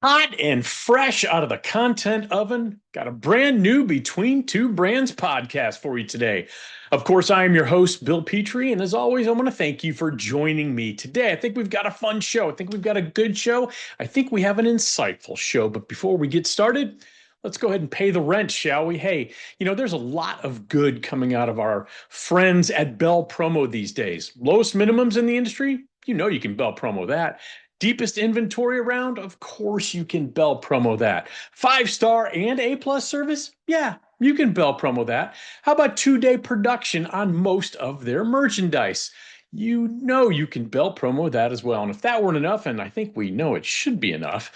Hot and fresh out of the content oven, got a brand new Between Two Brands podcast for you today. Of course, I am your host, Bill Petrie, and as always, I want to thank you for joining me today. I think we've got a fun show. I think we've got a good show. I think we have an insightful show. But before we get started, let's go ahead and pay the rent, shall we? Hey, there's a lot of good coming out of our friends at Bell Promo these days. Lowest minimums in the industry, you can Bell Promo that. Deepest inventory around? Of course you can Bell Promo that. 5-star and A+ service? Yeah, you can Bell Promo that. How about 2-day production on most of their merchandise? You can Bell Promo that as well. And if that weren't enough, and I think we know it should be enough,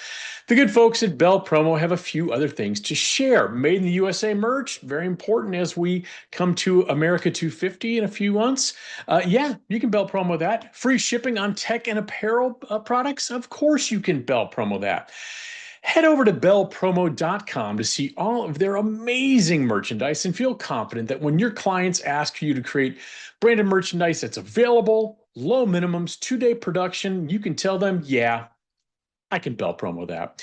the good folks at Bell Promo have a few other things to share. Made in the USA merch, very important as we come to America 250 in a few months. Yeah, you can Bell Promo that. Free shipping on tech and apparel products? Of course you can Bell Promo that. Head over to bellpromo.com to see all of their amazing merchandise and feel confident that when your clients ask you to create branded merchandise that's available, low minimums, 2-day production, you can tell them, yeah, I can Bell Promo that.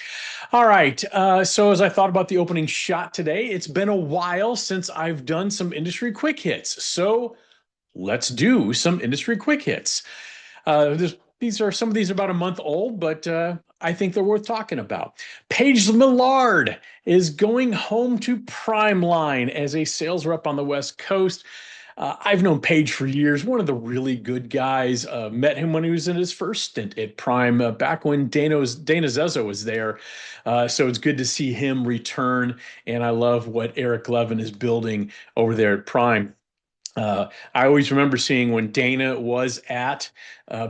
All right. So as I thought about the opening shot today, it's been a while since I've done some industry quick hits. So let's do some industry quick hits. Some of these are about a month old, but I think they're worth talking about. Paige Millard is going home to Primeline as a sales rep on the West Coast. I've known Paige for years, one of the really good guys. Met him when he was in his first stint at Prime, back when Dana Zezzo was there. So it's good to see him return, and I love what Eric Levin is building over there at Prime. I always remember seeing when Dana was at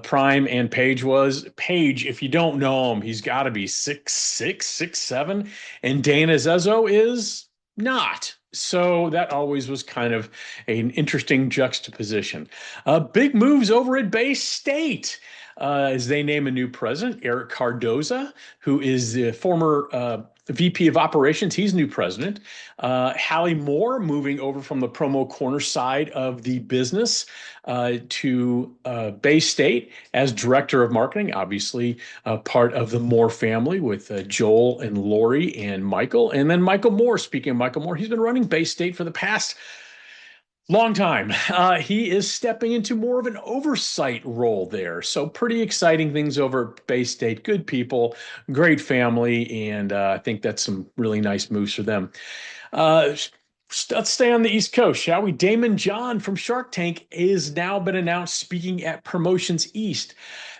Prime and Paige was. Paige, if you don't know him, he's got to be 6'6", 6'7", and Dana Zezzo is not. So that always was kind of an interesting juxtaposition. Big moves over at Bay State. As they name a new president, Eric Cardoza, who is the former VP of Operations. He's new president. Hallie Moore moving over from the promo corner side of the business to Bay State as director of marketing, obviously part of the Moore family with Joel and Lori and Michael. And then Michael Moore, speaking of Michael Moore, he's been running Bay State for the past long time. He is stepping into more of an oversight role there. So pretty exciting things over at Bay State. Good people, great family, and I think that's some really nice moves for them. Let's stay on the East Coast, shall we? Damon John from Shark Tank is now been announced speaking at Promotions East.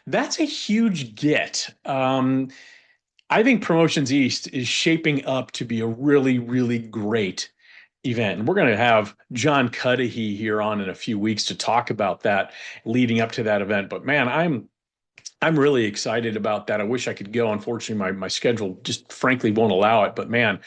That's a huge get. I think Promotions East is shaping up to be a really, really great event. And we're going to have John Cudahy here on in a few weeks to talk about that leading up to that event. But man, I'm really excited about that. I wish I could go. Unfortunately, my schedule just frankly won't allow it. But man,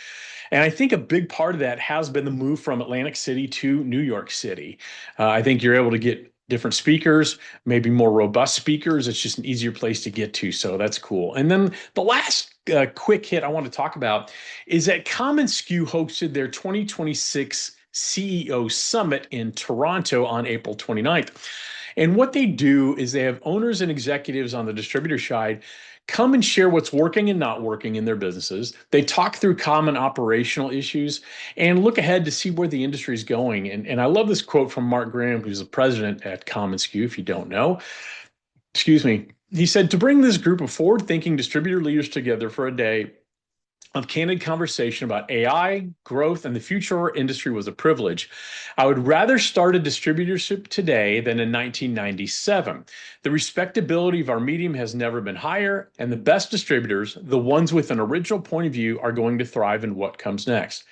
and I think a big part of that has been the move from Atlantic City to New York City. I think you're able to get different speakers, maybe more robust speakers. It's just an easier place to get to. So that's cool. And then the last quick hit I want to talk about is that commonsku hosted their 2026 CEO Summit in Toronto on April 29th. And what they do is they have owners and executives on the distributor side come and share what's working and not working in their businesses. They talk through common operational issues and look ahead to see where the industry is going. And I love this quote from Mark Graham, who's the president at commonsku, if you don't know. Excuse me. He said, to bring this group of forward-thinking distributor leaders together for a day of candid conversation about AI, growth, and the future of our industry was a privilege. I would rather start a distributorship today than in 1997. The respectability of our medium has never been higher, and the best distributors, the ones with an original point of view, are going to thrive in what comes next.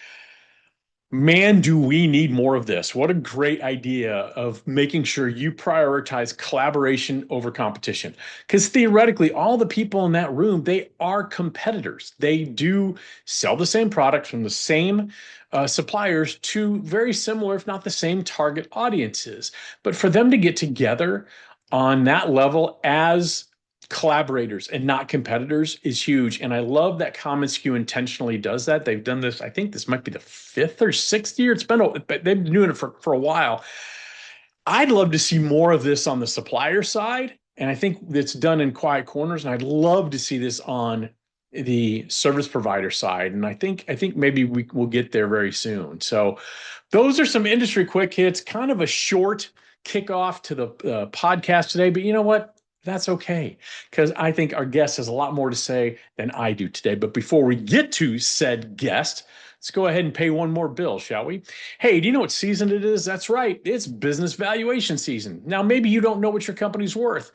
Man, do we need more of this. What a great idea of making sure you prioritize collaboration over competition. Because theoretically, all the people in that room, they are competitors. They do sell the same product from the same suppliers to very similar, if not the same target audiences. But for them to get together on that level as collaborators and not competitors is huge. And I love that commonsku intentionally does that. They've done this, I think this might be the 5th or 6th year. They've been doing it for a while. I'd love to see more of this on the supplier side. And I think it's done in quiet corners. And I'd love to see this on the service provider side, and I think maybe we will get there very soon. So those are some industry quick hits, kind of a short kickoff to the podcast today. But you know what? That's okay, because I think our guest has a lot more to say than I do today. But before we get to said guest, let's go ahead and pay one more bill, shall we? Hey, do you know what season it is? That's right. It's business valuation season. Now, maybe you don't know what your company's worth.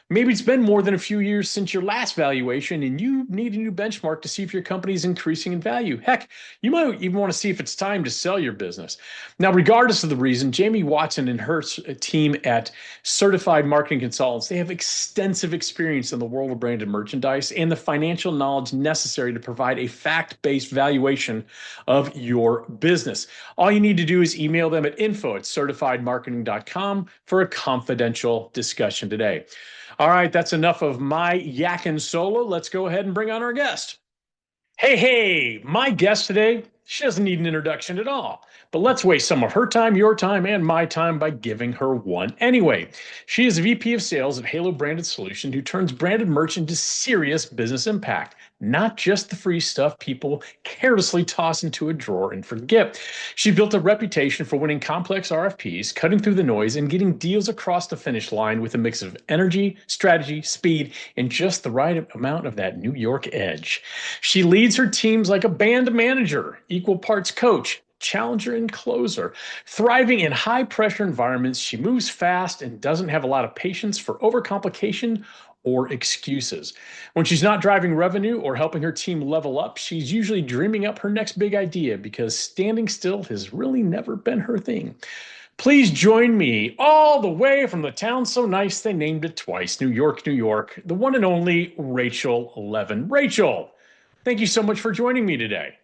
Maybe it's been more than a few years since your last valuation and you need a new benchmark to see if your company is increasing in value. Heck, you might even want to see if it's time to sell your business. Now, regardless of the reason, Jamie Watson and her team at Certified Marketing Consultants, they have extensive experience in the world of branded merchandise and the financial knowledge necessary to provide a fact-based valuation of your business. All you need to do is email them at info@certifiedmarketing.com for a confidential discussion today. All right, that's enough of my yakking solo. Let's go ahead and bring on our guest. Hey, my guest today, she doesn't need an introduction at all. But let's waste some of her time, your time, and my time by giving her one anyway. She is VP of Sales at Halo Branded Solution, who turns branded merch into serious business impact, not just the free stuff people carelessly toss into a drawer and forget. She built a reputation for winning complex RFPs, cutting through the noise, and getting deals across the finish line with a mix of energy, strategy, speed, and just the right amount of that New York edge. She leads her teams like a band manager, equal parts coach, challenger, and closer. Thriving in high pressure environments, she moves fast and doesn't have a lot of patience for overcomplication or excuses. When she's not driving revenue or helping her team level up, she's usually dreaming up her next big idea because standing still has really never been her thing. Please join me all the way from the town so nice they named it twice, New York, New York, the one and only Rachel Levin. Rachel, thank you so much for joining me today.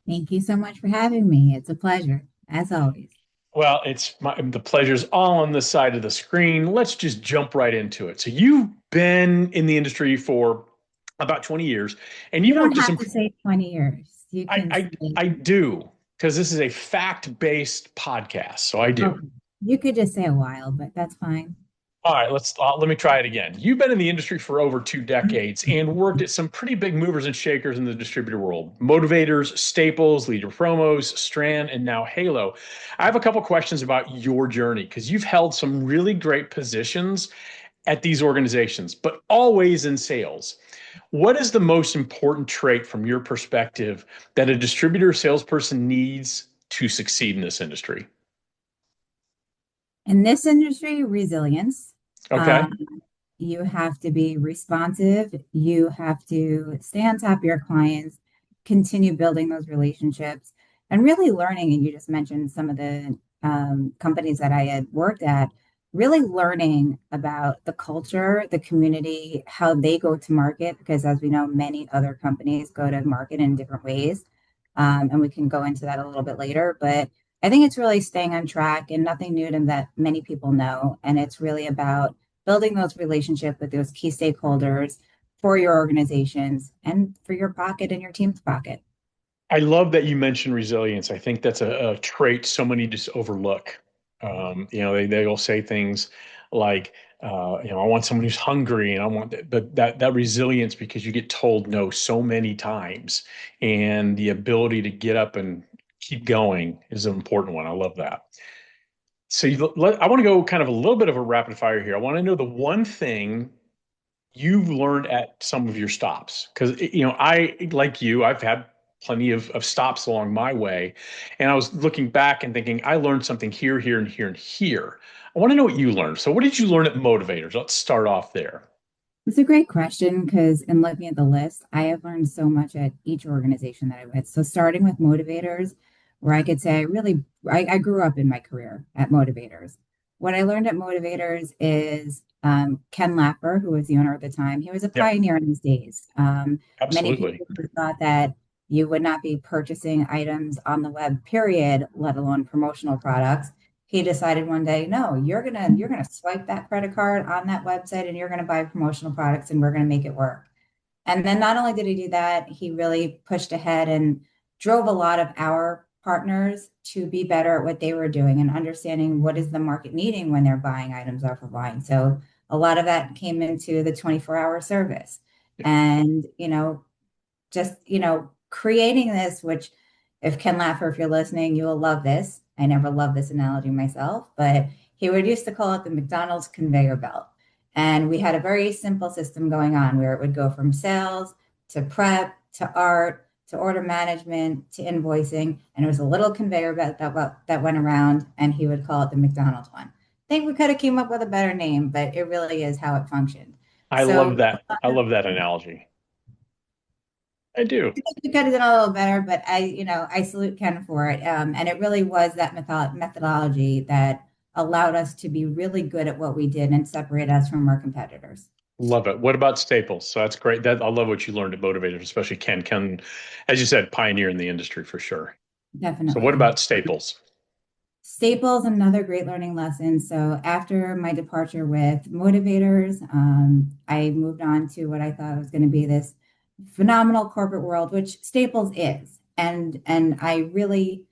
Thank you so much for having me. It's a pleasure, as always. Well, the pleasure's all on this side of the screen. Let's just jump right into it. So you've been in the industry for about 20 years, and You you've don't worked at have some. to say 20 years. You I can I, say, I do, because this is a fact-based podcast, so I do. okay. You could just say a while, but that's fine. All right, let me try it again. You've been in the industry for over 2 decades and worked at some pretty big movers and shakers in the distributor world. Motivators, Staples, Leader Promos, Strand, and now Halo. I have a couple questions about your journey because you've held some really great positions at these organizations, but always in sales. What is the most important trait from your perspective that a distributor salesperson needs to succeed in this industry? In this industry, resilience. Okay. Um, you have to be responsive. You have to stay on top of your clients, continue building those relationships, and really learning. And you just mentioned some of the companies that I had worked at, really learning about the culture, the community, how they go to market, because as we know, many other companies go to market in different ways. And we can go into that a little bit later. But I think it's really staying on track and nothing new to that many people know. And it's really about building those relationships with those key stakeholders for your organizations and for your pocket and your team's pocket. I love that you mentioned resilience. I think that's a trait so many just overlook. They'll say things like, I want someone who's hungry, and I want that, but that resilience because you get told no so many times, and the ability to get up and keep going is an important one. I love that. So I want to go kind of a little bit of a rapid fire here. I want to know the one thing you've learned at some of your stops because I like you, I've had plenty of stops along my way, and I was looking back and thinking I learned something here, here, and here, and here. I want to know what you learned. So what did you learn at Motivators? Let's start off there. It's a great question because in looking at the list, I have learned so much at each organization that I with. So starting with motivators, where I could say I grew up in my career at motivators. What I learned at motivators is Ken Lapper, who was the owner at the time, he was a Yep, pioneer in these days. Many absolutely. people who thought that you would not be purchasing items on the web, period, let alone promotional products. He decided one day, no, you're gonna swipe that credit card on that website and you're gonna buy promotional products and we're gonna make it work. And then not only did he do that, he really pushed ahead and drove a lot of our partners to be better at what they were doing and understanding what is the market needing when they're buying items off of line. So a lot of that came into the 24-hour service. Yeah. And, just, creating this, which if Ken Laffer, if you're listening, you will love this. I never loved this analogy myself, but he would used to call it the McDonald's conveyor belt. And we had a very simple system going on where it would go from sales to prep to art to order management to invoicing. And it was a little conveyor belt that went around, and he would call it the McDonald's one. I think we could have came up with a better name, but it really is how it functioned. I love So that. I love that analogy. I do. we could have done a little better, but I salute Ken for it. And it really was that methodology that allowed us to be really good at what we did and separate us from our competitors. Love it. What about Staples? So that's great. That I love what you learned at Motivators, especially Ken. Ken, as you said, pioneer in the industry for sure. So what Definitely. about Staples? Staples, another great learning lesson. So after my departure with Motivators, I moved on to what I thought was going to be this phenomenal corporate world, which Staples is. And I really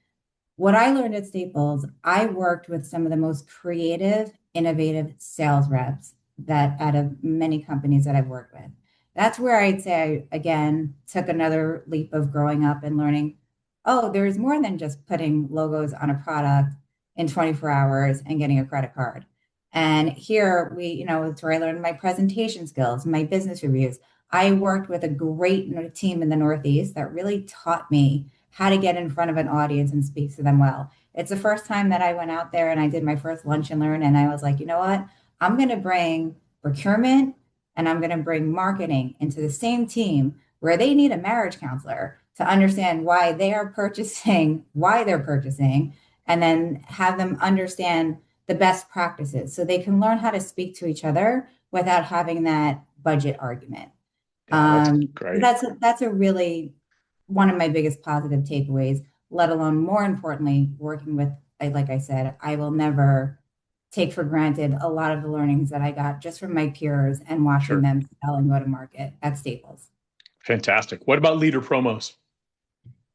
what I learned at Staples, I worked with some of the most creative, innovative sales reps that out of many companies that I've worked with. That's where I'd say I, again, took another leap of growing up and learning, oh, there's more than just putting logos on a product in 24 hours and getting a credit card. And here it's where I learned my presentation skills, my business reviews. I worked with a great team in the Northeast that really taught me how to get in front of an audience and speak to them well. It's the first time that I went out there and I did my first lunch and learn, and I was like, you know what? I'm going to bring procurement and I'm going to bring marketing into the same team where they need a marriage counselor to understand why they are purchasing, why they're purchasing, and then have them understand the best practices so they can learn how to speak to each other without having that budget argument. Yeah, that's So great. that's a really one of my biggest positive takeaways, let alone more importantly, working with, like I said, I will never take for granted a lot of the learnings that I got just from my peers and watching Sure. them sell and go to market at Staples. Fantastic. What about leader promos?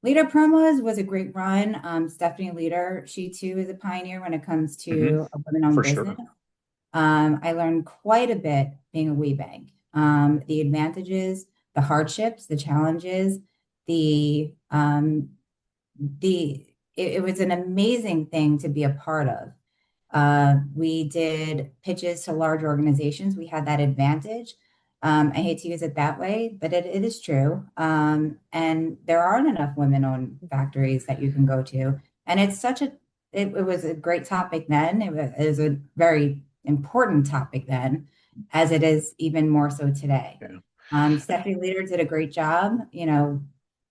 Leader Promos was a great run. Stephanie Leader, she too is a pioneer when it comes Hmm. to a women-owned For business. sure. I learned quite a bit being a wee bank. The advantages, the hardships, the challenges, the the it was an amazing thing to be a part of. We did pitches to large organizations. We had that advantage. I hate to use it that way, but it is true. And there aren't enough women-owned factories that you can go to. And it's it was a great topic then. It was a very important topic then, as it is even more so today. Yeah. Stephanie Leader did a great job,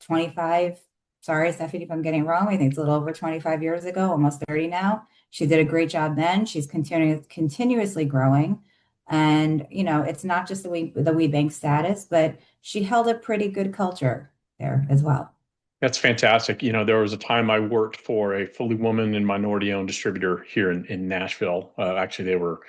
25, sorry, Stephanie, if I'm getting it wrong, I think it's a little over 25 years ago, almost 30 now. She did a great job then. She's continuously growing. And, it's not just the We Bank status, but she held a pretty good culture there as well. That's fantastic. There was a time I worked for a fully woman and minority owned distributor here in Nashville. Actually, they were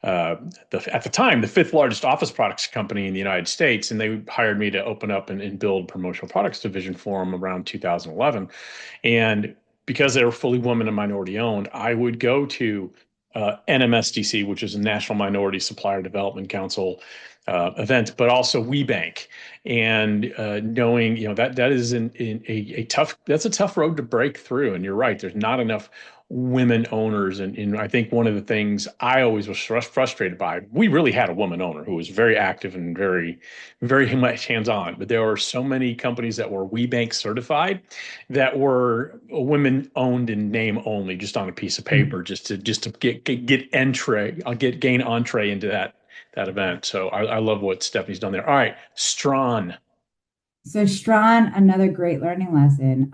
at the time the fifth largest office products company in the United States, and they hired me to open up and build promotional products division for them around 2011. And because they were fully women and minority owned, I would go to NMSDC, which is a National Minority Supplier Development Council event, but also WeBank. And knowing, that is a tough, that's a tough road to break through. And you're right, there's not enough women owners. And I think one of the things I always was frustrated by, we really had a woman owner who was very active and very, very much hands-on. But there were so many companies that were WeBank certified that were women owned in name only, just on a piece of paper, just to get entree, gain entree into that event. So I love what Stephanie's done there. All right, Strawn. So Strawn, another great learning lesson.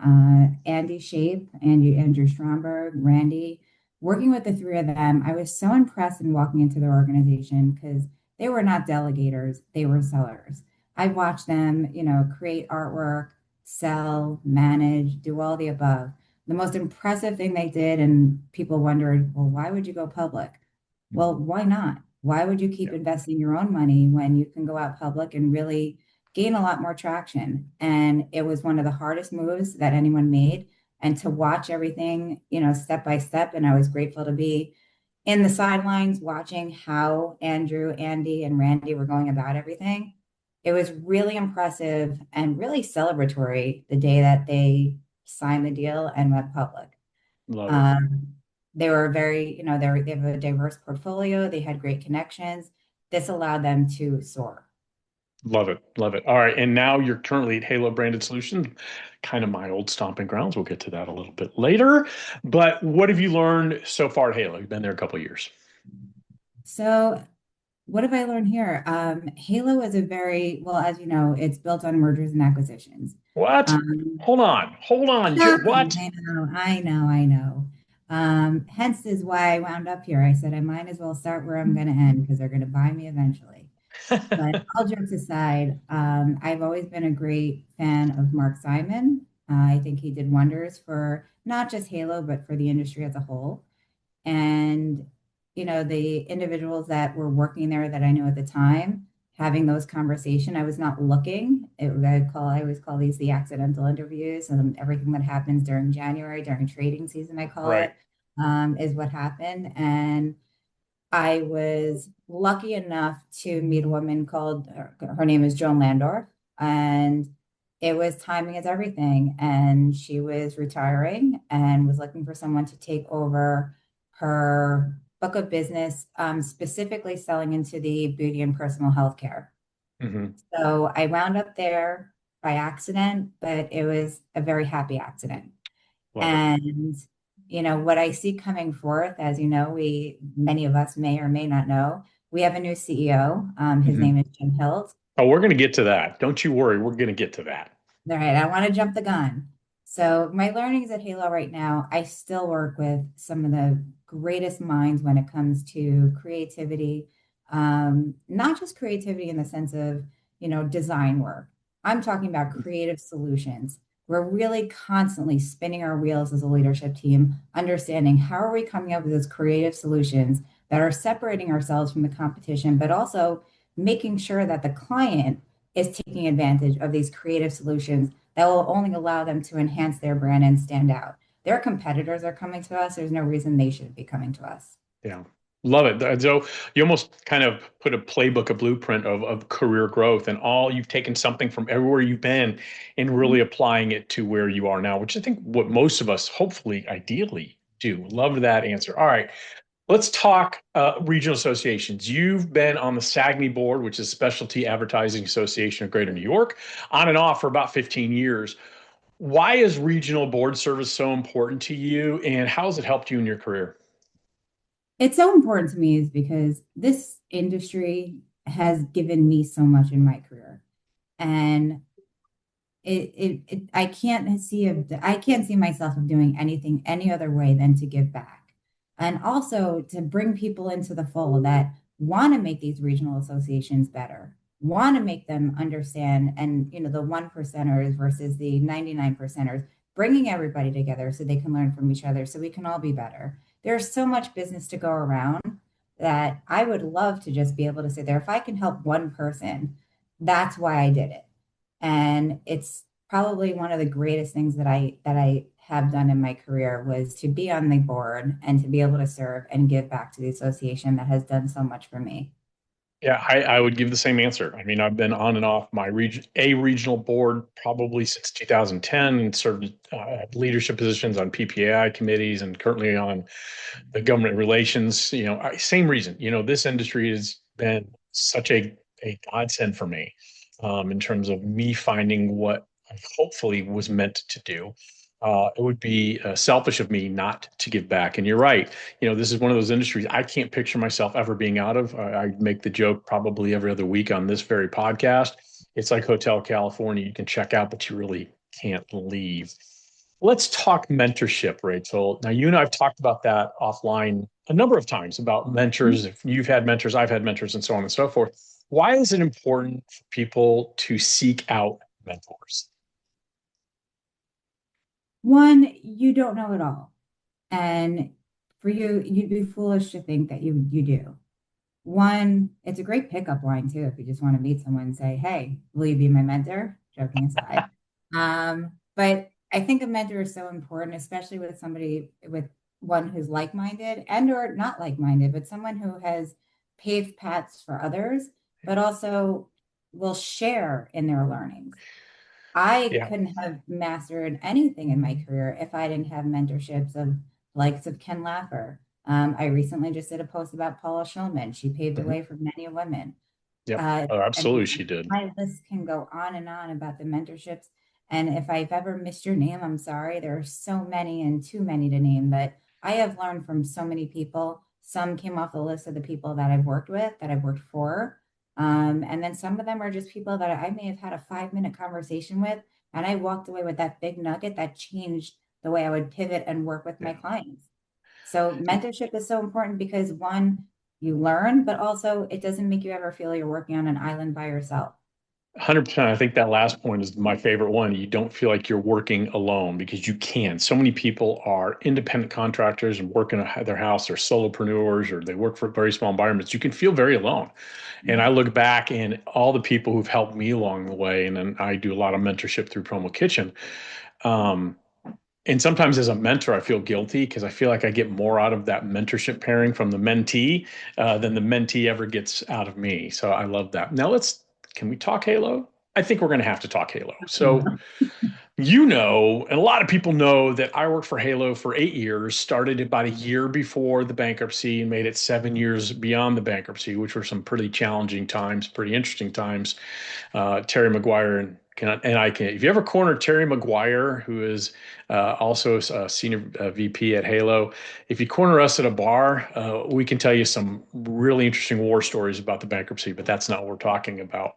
Andy Shape, Andrew Stromberg, Randy, working with the three of them, I was so impressed in walking into their organization because they were not delegators, they were sellers. I watched them, create artwork, sell, manage, do all the above. The most impressive thing they did, and people wondered, well, why would you go public? Well, why not? Why would you keep Yeah, investing your own money when you can go out public and really gain a lot more traction? And it was one of the hardest moves that anyone made. And to watch everything, step by step. And I was grateful to be in the sidelines watching how Andrew, Andy, and Randy were going about everything. it was really impressive and really celebratory the day that they signed the deal and went public. Love it. Um, they were very, they have a diverse portfolio. They had great connections. This allowed them to soar. Love it. Love it. All right. And now you're currently at Halo Branded Solutions, kind of my old stomping grounds. We'll get to that a little bit later. But what have you learned so far at Halo? You've been there a couple of years. So, what have I learned here? Halo is a very, well, as you know, it's built on mergers and acquisitions. What? Um, Hold on. Hold on. Yeah, What? I know. Hence is why I wound up here. I said I might as well start where I'm going to end because they're going to buy me eventually. But all jokes aside, I've always been a great fan of Mark Simon. I think he did wonders for not just Halo, but for the industry as a whole. And, the individuals that were working there that I knew at the time, having those conversations, I was not looking. I always call these the accidental interviews, and everything that happens during January, during trading season, I call Right. it, is what happened. And I was lucky enough to meet a woman called, her name is Joan Landorf, and it was timing is everything. And she was retiring and was looking for someone to take over her book of business, specifically selling into the beauty and personal health care. Hmm. So I wound up there by accident, but it was a very happy accident. Love it. And what I see coming forth, as you know, many of us may or may not know, we have a new CEO. His Hmm. name is Jim Hilt. Oh, we're going to get to that. Don't you worry. We're going to get to that. All right, I want to jump the gun. So my learnings at Halo right now, I still work with some of the greatest minds when it comes to creativity. Not just creativity in the sense of, design work. I'm talking about creative solutions. We're really constantly spinning our wheels as a leadership team, understanding how are we coming up with those creative solutions that are separating ourselves from the competition, but also making sure that the client is taking advantage of these creative solutions that will only allow them to enhance their brand and stand out. Their competitors are coming to us. There's no reason they should be coming to us. Yeah. Love it. So you almost kind of put a playbook, a blueprint of career growth, and all you've taken something from everywhere you've been and really applying it to where you are now, which I think what most of us hopefully ideally do. Love that answer. All right. Let's talk regional associations. You've been on the SAGME board, which is Specialty Advertising Association of Greater New York, on and off for about 15 years. Why is regional board service so important to you, and how has it helped you in your career? It's so important to me is because this industry has given me so much in my career. And I can't see myself of doing anything any other way than to give back. And also to bring people into the fold that want to make these regional associations better, want to make them understand, and the one percenters versus the 99 percenters, bringing everybody together so they can learn from each other so we can all be better. There's so much business to go around that I would love to just be able to sit there. If I can help one person, that's why I did it. And it's probably one of the greatest things that I have done in my career was to be on the board and to be able to serve and give back to the association that has done so much for me. Yeah, I would give the same answer. I mean, I've been on and off my regional board probably since 2010 and served leadership positions on PPAI committees and currently on the government relations. Same reason. This industry has been such a godsend for me in terms of me finding what I hopefully was meant to do. It would be selfish of me not to give back. And you're right. This is one of those industries I can't picture myself ever being out of. I make the joke probably every other week on this very podcast. It's like Hotel California. You can check out, but you really can't leave. Let's talk mentorship, Rachel. Now, you and I have talked about that offline a number of times about mentors. If you've had mentors, I've had mentors, and so on and so forth. Why is it important for people to seek out mentors? One, you don't know it all. And for you, you'd be foolish to think that you do. One, it's a great pickup line too, if you just want to meet someone and say, "Hey, will you be my mentor?" Joking aside. But I think a mentor is so important, especially with somebody with one who's like-minded and or not like-minded, but someone who has paved paths for others, but also will share in their learnings. I Yeah. couldn't have mastered anything in my career if I didn't have mentorships of likes of Ken Laffer. I recently just did a post about Paula Schulman. She paved the Mhm. way for many women. Yep. Uh, Oh, I mean, absolutely, she did. my list can go on and on about the mentorships. And if I've ever missed your name, I'm sorry. There are so many and too many to name, but I have learned from so many people. Some came off the list of the people that I've worked with, that I've worked for. And then some of them are just people that I may have had a 5 minute conversation with, and I walked away with that big nugget that changed the way I would pivot and work with my Yeah. clients. So mentorship is so important because one, you learn, but also it doesn't make you ever feel you're working on an island by yourself. 100%. I think that last point is my favorite one. You don't feel like you're working alone because you can. So many people are independent contractors and work in their house, or solopreneurs, or they work for very small environments. You can feel very alone. And I look back and all the people who've helped me along the way, and then I do a lot of mentorship through Promo Kitchen. Um, and sometimes as a mentor, I feel guilty because I feel like I get more out of that mentorship pairing from the mentee than the mentee ever gets out of me. So I love that. Now can we talk Halo? I think we're going to have to talk Halo. So, and a lot of people know that I worked for Halo for 8 years, started about a year before the bankruptcy and made it 7 years beyond the bankruptcy, which were some pretty challenging times, pretty interesting times. Terry McGuire if you ever corner Terry McGuire, who is also a senior VP at Halo, if you corner us at a bar, we can tell you some really interesting war stories about the bankruptcy, but that's not what we're talking about.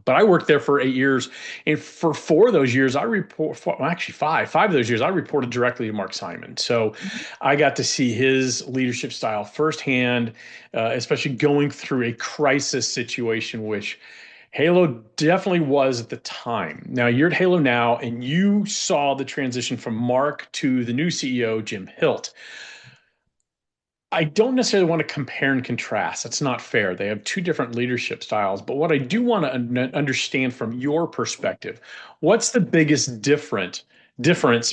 But I worked there for 8 years, and for 4 of those years, well, actually five of those years, I reported directly to Mark Simon. So I got to see his leadership style firsthand, especially going through a crisis situation, which Halo definitely was at the time. Now you're at Halo now, and you saw the transition from Mark to the new CEO, Jim Hilt. I don't necessarily want to compare and contrast. That's not fair. They have two different leadership styles. But what I do want to understand from your perspective, what's the biggest difference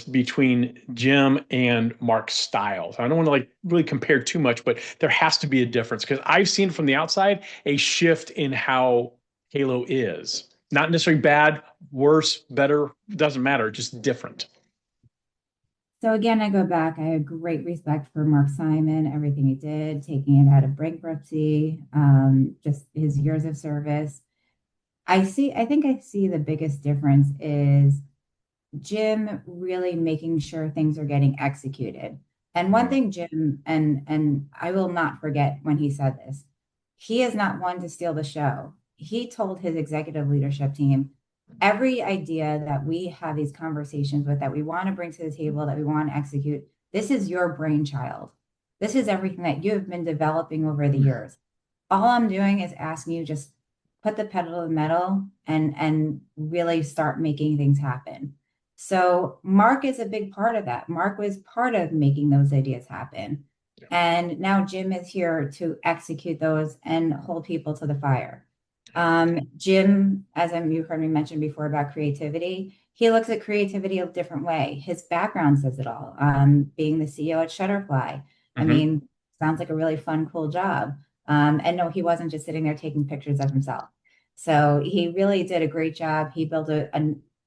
between Jim and Mark's styles? I don't want to like really compare too much, but there has to be a difference because I've seen from the outside a shift in how Halo is. Not necessarily bad, worse, better, doesn't matter, just different. So again, I go back. I have great respect for Mark Simon, everything he did, taking it out of bankruptcy, just his years of service. I think I see the biggest difference is Jim really making sure things are getting executed. And one Mhm. thing Jim, and I will not forget when he said this, he is not one to steal the show. He told his executive leadership team, every idea that we have these conversations with, that we want to bring to the table, that we want to execute, this is your brainchild. This is everything that you have been developing over the years. All I'm doing is asking you just put the pedal to the metal and really start making things happen. So Mark is a big part of that. Mark was part of making those ideas happen. And now Jim is here to execute those and hold people to the fire. Jim, you heard me mention before about creativity, he looks at creativity a different way. His background says it all. Being the CEO at Shutterfly, I Mhm. mean, sounds like a really fun, cool job. And no, he wasn't just sitting there taking pictures of himself. So he really did a great job. He built a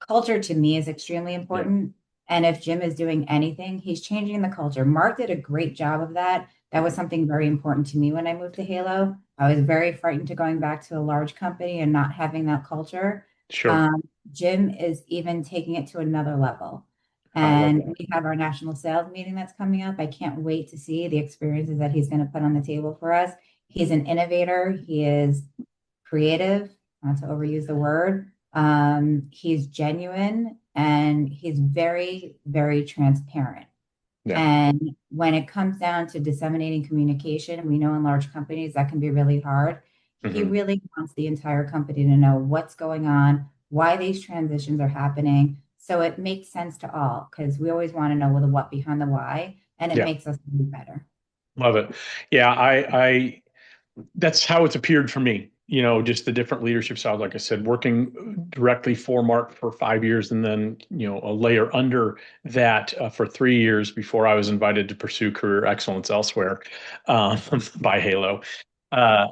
culture. To me, is extremely Yeah. important. And if Jim is doing anything, he's changing the culture. Mark did a great job of that. That was something very important to me when I moved to Halo. I was very frightened to going back to a large company and not having that culture. Sure. Um, Jim is even taking it to another level. I love And that. we have our national sales meeting that's coming up. I can't wait to see the experiences that he's going to put on the table for us. He's an innovator. He is creative, not to overuse the word. He's genuine and he's very, very transparent. Yeah. And when it comes down to disseminating communication, we know in large companies that can be really hard. He Mhm. really wants the entire company to know what's going on, why these transitions are happening. So it makes sense to all because we always want to know the what behind the why, and it Yeah. makes us do better. Love it. Yeah, that's how it's appeared for me. Just the different leadership styles. Like I said, working directly for Mark for 5 years, and then a layer under that for 3 years before I was invited to pursue career excellence elsewhere um, by Halo. Uh,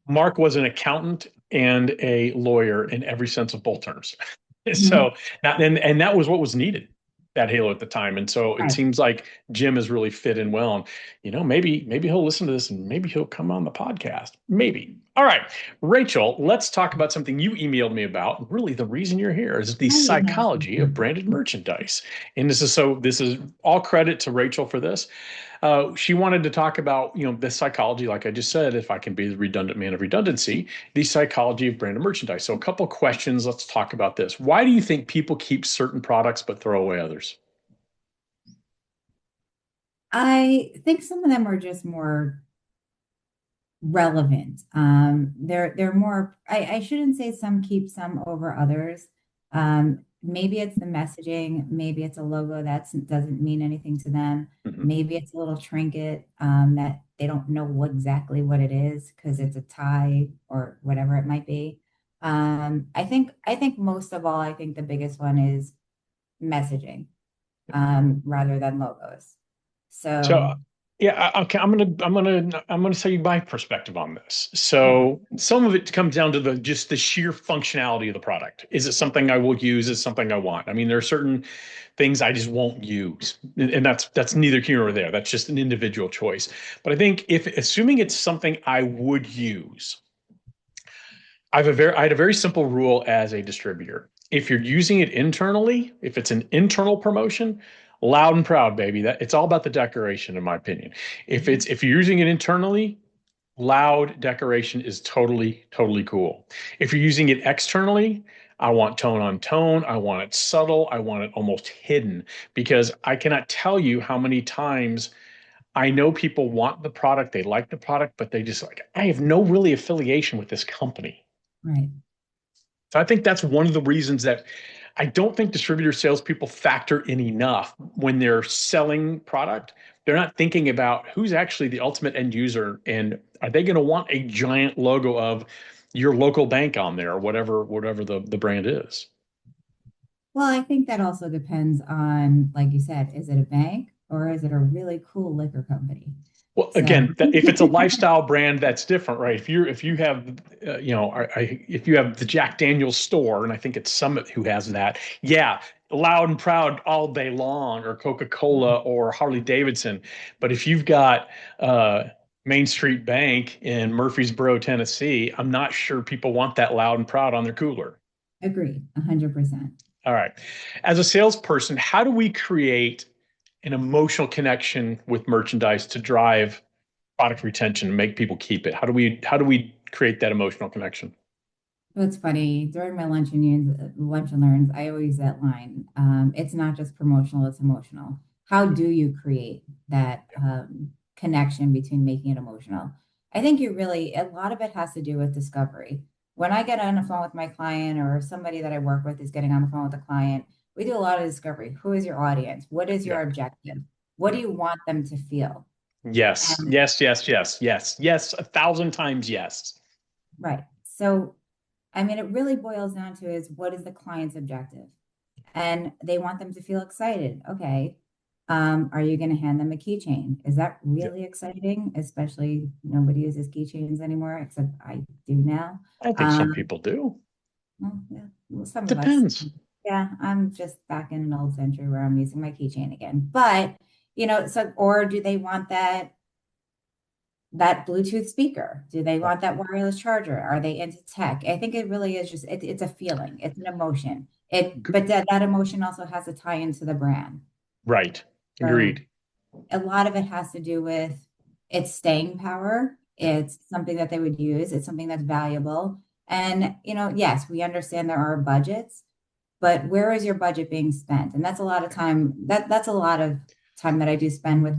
Mark was an accountant and a lawyer in every sense of both terms. Mhm. So and that was what was needed, that halo at the time. And so it Right. seems like Jim has really fit in well. And maybe he'll listen to this and maybe he'll come on the podcast. Maybe. All right, Rachel, let's talk about something you emailed me about. Really, the reason you're here is the I emailed psychology of you. branded merchandise. And this is all credit to Rachel for this. She wanted to talk about, the psychology, like I just said, if I can be the redundant man of redundancy, the psychology of branded merchandise. So, a couple questions. Let's talk about this. Why do you think people keep certain products but throw away others? I think some of them are just more relevant. They're more, I shouldn't say some keep some over others. Maybe it's the messaging, maybe it's a logo that doesn't mean anything to them. Mhm. Maybe it's a little trinket that they don't know exactly what it is because it's a tie or whatever it might be. I think most of all, I think the biggest one is messaging rather than logos. So, So, yeah, okay, I'm gonna tell you my perspective on this. okay, So, some of it comes down to the sheer functionality of the product. Is it something I will use? Is it something I want? I mean, there are certain things I just won't use, and that's neither here nor there. That's just an individual choice. But I think if assuming it's something I would use, I had a very simple rule as a distributor. If you're using it internally, if it's an internal promotion, loud and proud, baby. That it's all about the decoration, in my opinion. If you're using it internally, loud decoration is totally cool. If you're using it externally, I want tone on tone. I want it subtle. I want it almost hidden because I cannot tell you how many times I know people want the product, they like the product, but they just like, I have no really affiliation with this company. right. So I think that's one of the reasons that I don't think distributor salespeople factor in enough when they're selling product. They're not thinking about who's actually the ultimate end user and are they going to want a giant logo of your local bank on there or whatever the brand is. Well, I think that also depends on, like you said, is it a bank or is it a really cool liquor company? Well, So, again, if it's a lifestyle brand, that's different, right? If you have, if you have the Jack Daniel's store, and I think it's Summit who has that, yeah, loud and proud all day long, or Coca-Cola or Harley Davidson. But if you've got Main Street Bank in Murfreesboro, Tennessee, I'm not sure people want that loud and proud on their cooler. agreed, 100%. All right. As a salesperson, how do we create an emotional connection with merchandise to drive product retention and make people keep it? How do we create that emotional connection? What's funny, during my lunch and learns, I always use that line. It's not just promotional, it's emotional. How do you create that connection between making it emotional? I think a lot of it has to do with discovery. When I get on the phone with my client or somebody that I work with is getting on the phone with a client, we do a lot of discovery. Who is your audience? What is Yeah. your objective? What do you want them to feel? Yes. And Yes. 1,000 times yes. right. So I mean, it really boils down to is what is the client's objective? And they want them to feel excited. Okay. Are you going to hand them a keychain? Is that Yeah. really exciting? Especially nobody uses keychains anymore, except I do now. I think some Um, people do. well, yeah, well, some of us. Depends. Yeah, I'm just back in an old century where I'm using my keychain again. But, so, or do they want that Bluetooth speaker? Do they want that wireless charger? Are they into tech? I think it really is it's a feeling, it's an emotion. But that emotion also has to tie into the brand. Right. So Agreed. a lot of it has to do with its staying power. Yeah. It's something that they would use. It's something that's valuable. And, yes, we understand there are budgets, but where is your budget being spent? And that's a lot of time. That's a lot of time that I do spend with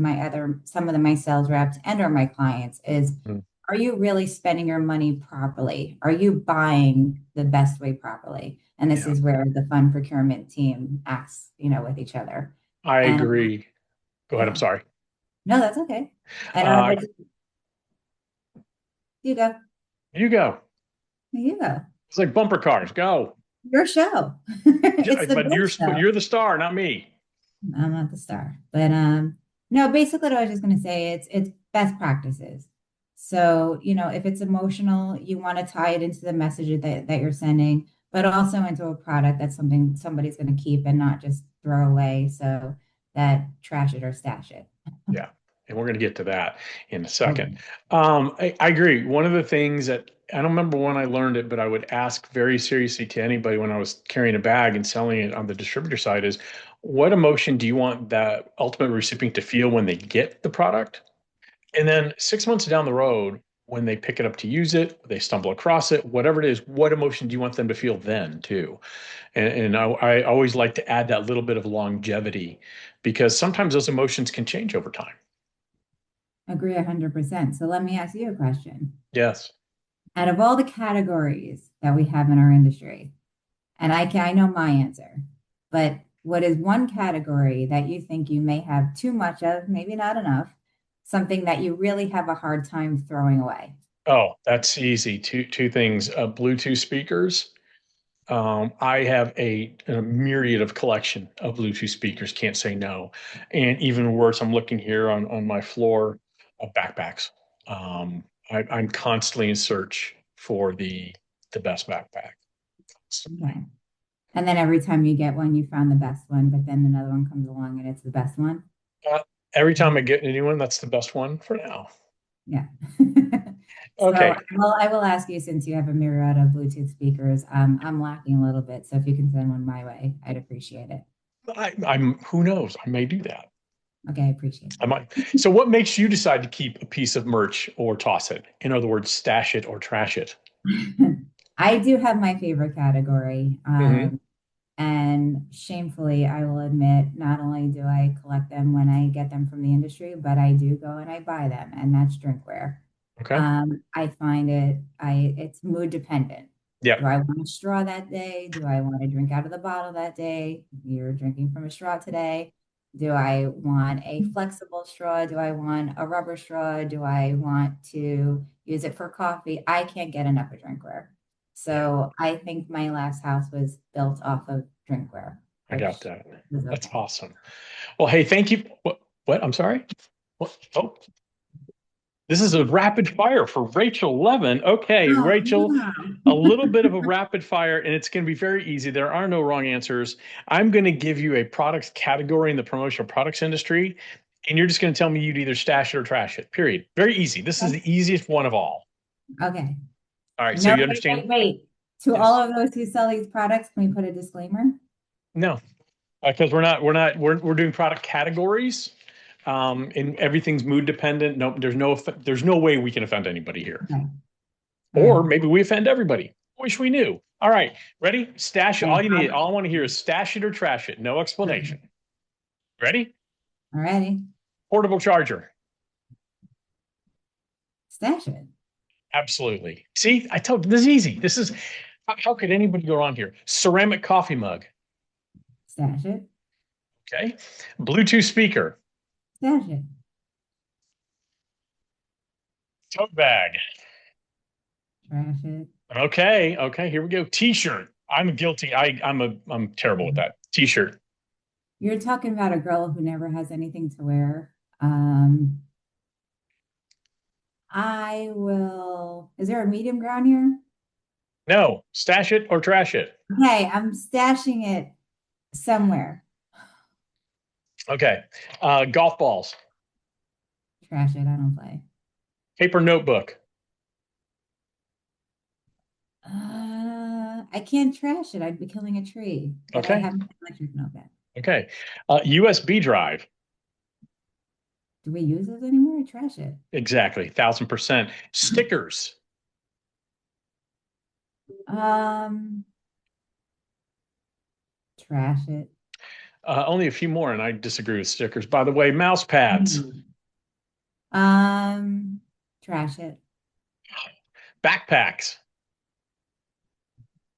some of my sales reps and or my clients is, Mm. are you really spending your money properly? Are you buying the best way properly? And this Yeah. is where the fund procurement team acts, with each other. I And agree. Go ahead. I'm yeah, sorry. no, that's okay. And Uh, you go, you go. you go. It's like bumper cars. Go. Your show. It's the But big but show. you're the star, not me. I'm not the star, but no. Basically, what I was just going to say it's best practices. So, if it's emotional, you want to tie it into the message that you're sending, but also into a product that's something somebody's going to keep and not just throw away. So that trash it or stash it. Yeah. And we're going to get to that in a second. Okay. I agree. One of the things that I don't remember when I learned it, but I would ask very seriously to anybody when I was carrying a bag and selling it on the distributor side is, what emotion do you want that ultimate recipient to feel when they get the product? And then 6 months down the road, when they pick it up to use it, they stumble across it, whatever it is, what emotion do you want them to feel then too? And I always like to add that little bit of longevity because sometimes those emotions can change over time. Agree 100%. So let me ask you a question. Yes. Out of all the categories that we have in our industry, and I know my answer, but what is one category that you think you may have too much of, maybe not enough, something that you really have a hard time throwing away? Oh, that's easy. Two things. Bluetooth speakers. I have a myriad of collection of Bluetooth speakers. Can't say no. And even worse, I'm looking here on my floor of backpacks. I'm constantly in search for the best backpack. Okay. And then every time you get one, you found the best one, but then another one comes along and it's the best one. Uh, every time I get a new one, that's the best one for now. Yeah. So, Okay. well, I will ask you since you have a myriad of Bluetooth speakers, I'm lacking a little bit. So if you can send one my way, I'd appreciate it. I'm who knows? I may do that. Okay, I appreciate I might. So what makes you decide to keep a piece of merch or toss it? In other words, stash it or trash it? that. I do have my favorite category. Hmm. And shamefully, I will admit, not only do I collect them when I get them from the industry, but I do go and I buy them, and that's drinkware. Okay. I find it's mood dependent. Do Yep. I want a straw that day? Do I want to drink out of the bottle that day? You're drinking from a straw today. Do I want a flexible straw? Do I want a rubber straw? Do I want to use it for coffee? I can't get enough of drinkware. Yeah. So I think my last house was built off of drinkware, I got which that. was That's okay. awesome. Well, hey, thank you. What? I'm sorry. What? Oh, this is a rapid fire for Rachel Levin. Okay, Oh, Rachel, wow. a little bit of a rapid fire, and it's going to be very easy. There are no wrong answers. I'm going to give you a product category in the promotional products industry, and you're just going to tell me you'd either stash it or trash it. Period. Very easy. This is Okay. the easiest one of all. Okay. All right. So No, you wait, understand? wait, wait. To all Yes. of those who sell these products, can we put a disclaimer? No, because we're doing product categories, and everything's mood dependent. No, there's no way we can offend anybody here. Okay. All Or right. maybe we offend everybody. Wish we knew. All right, ready? Stash it. Okay. All I want to hear is stash it or trash it. No explanation. Ready? All righty. Portable charger. Stash it. Absolutely. See, I told you this is easy. This is how could anybody go wrong here? Ceramic coffee mug. Stash it. Okay. Bluetooth speaker. Stash it. Tote bag. Trash it. Okay. Okay. Here we go. T-shirt. I'm guilty. I'm terrible with that. T-shirt. You're talking about a girl who never has anything to wear. Um, I will. Is there a medium ground here? No. Stash it or trash it. Okay, I'm stashing it somewhere. Okay. Golf balls. Trash it. I don't play. Paper notebook. I can't trash it. I'd be killing a tree, but I Okay. have an electric notebook. Okay. USB drive. Do we use those anymore? Trash it. Exactly. 1,000%. Stickers. Um, Trash it. Only a few more, and I disagree with stickers. By the way, mouse pads, Hmm. Um, Trash it. backpacks,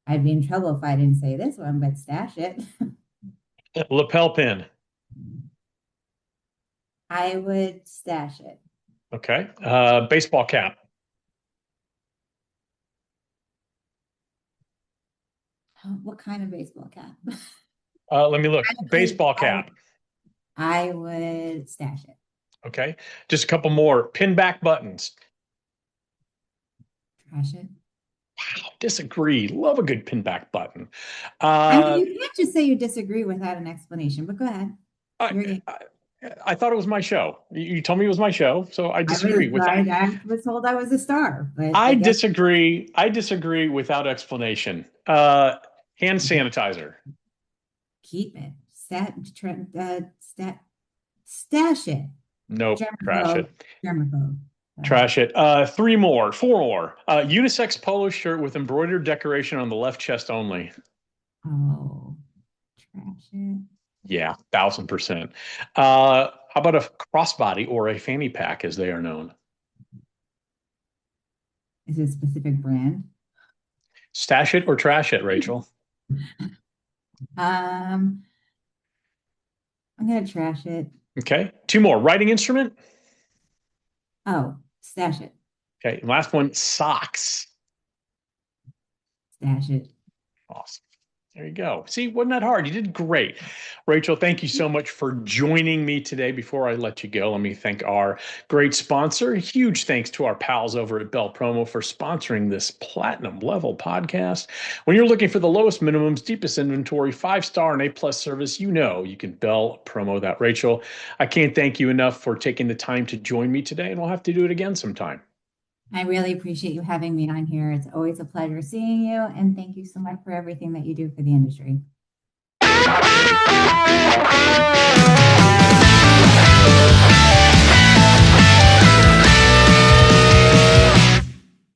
I'd be in trouble if I didn't say this one, but stash it. lapel pin. I would stash it. Okay. Baseball cap. What kind of baseball cap? Let me look. I, Baseball I, cap. I would stash it. Okay. Just a couple more. Pin back buttons. Trash it. Wow, disagree. Love a good pin back button. I mean, Uh, you can't just say you disagree without an explanation, but go ahead. I, Your game. I, I thought it was my show. You told me it was my show, so I disagree with. I was told I was a star, but I I guess disagree. I disagree without explanation. Hand sanitizer. keep it. Stat, stash it. Nope. Trash Germaphobe, it. germaphobe. Sorry. Trash it. Four more. Unisex polo shirt with embroidered decoration on the left chest only. Oh, trash it. Yeah, 1000%. How about a crossbody or a fanny pack, as they are known? Is it a specific brand? Stash it or trash it, Rachel. Um, I'm gonna trash it. Okay. Two more. Writing instrument. Oh, stash it. Okay. Last one. Socks. Stash it. Awesome. There you go. See, wasn't that hard? You did great. Rachel, thank you so much for joining me today. Before I let you go, let me thank our great sponsor. Huge thanks to our pals over at Bell Promo for sponsoring this platinum level podcast. When you're looking for the lowest minimums, deepest inventory, 5-star and A+ service, you know you can Bell Promo that. Rachel, I can't thank you enough for taking the time to join me today, and we'll have to do it again sometime. I really appreciate you having me on here. It's always a pleasure seeing you, and thank you so much for everything that you do for the industry.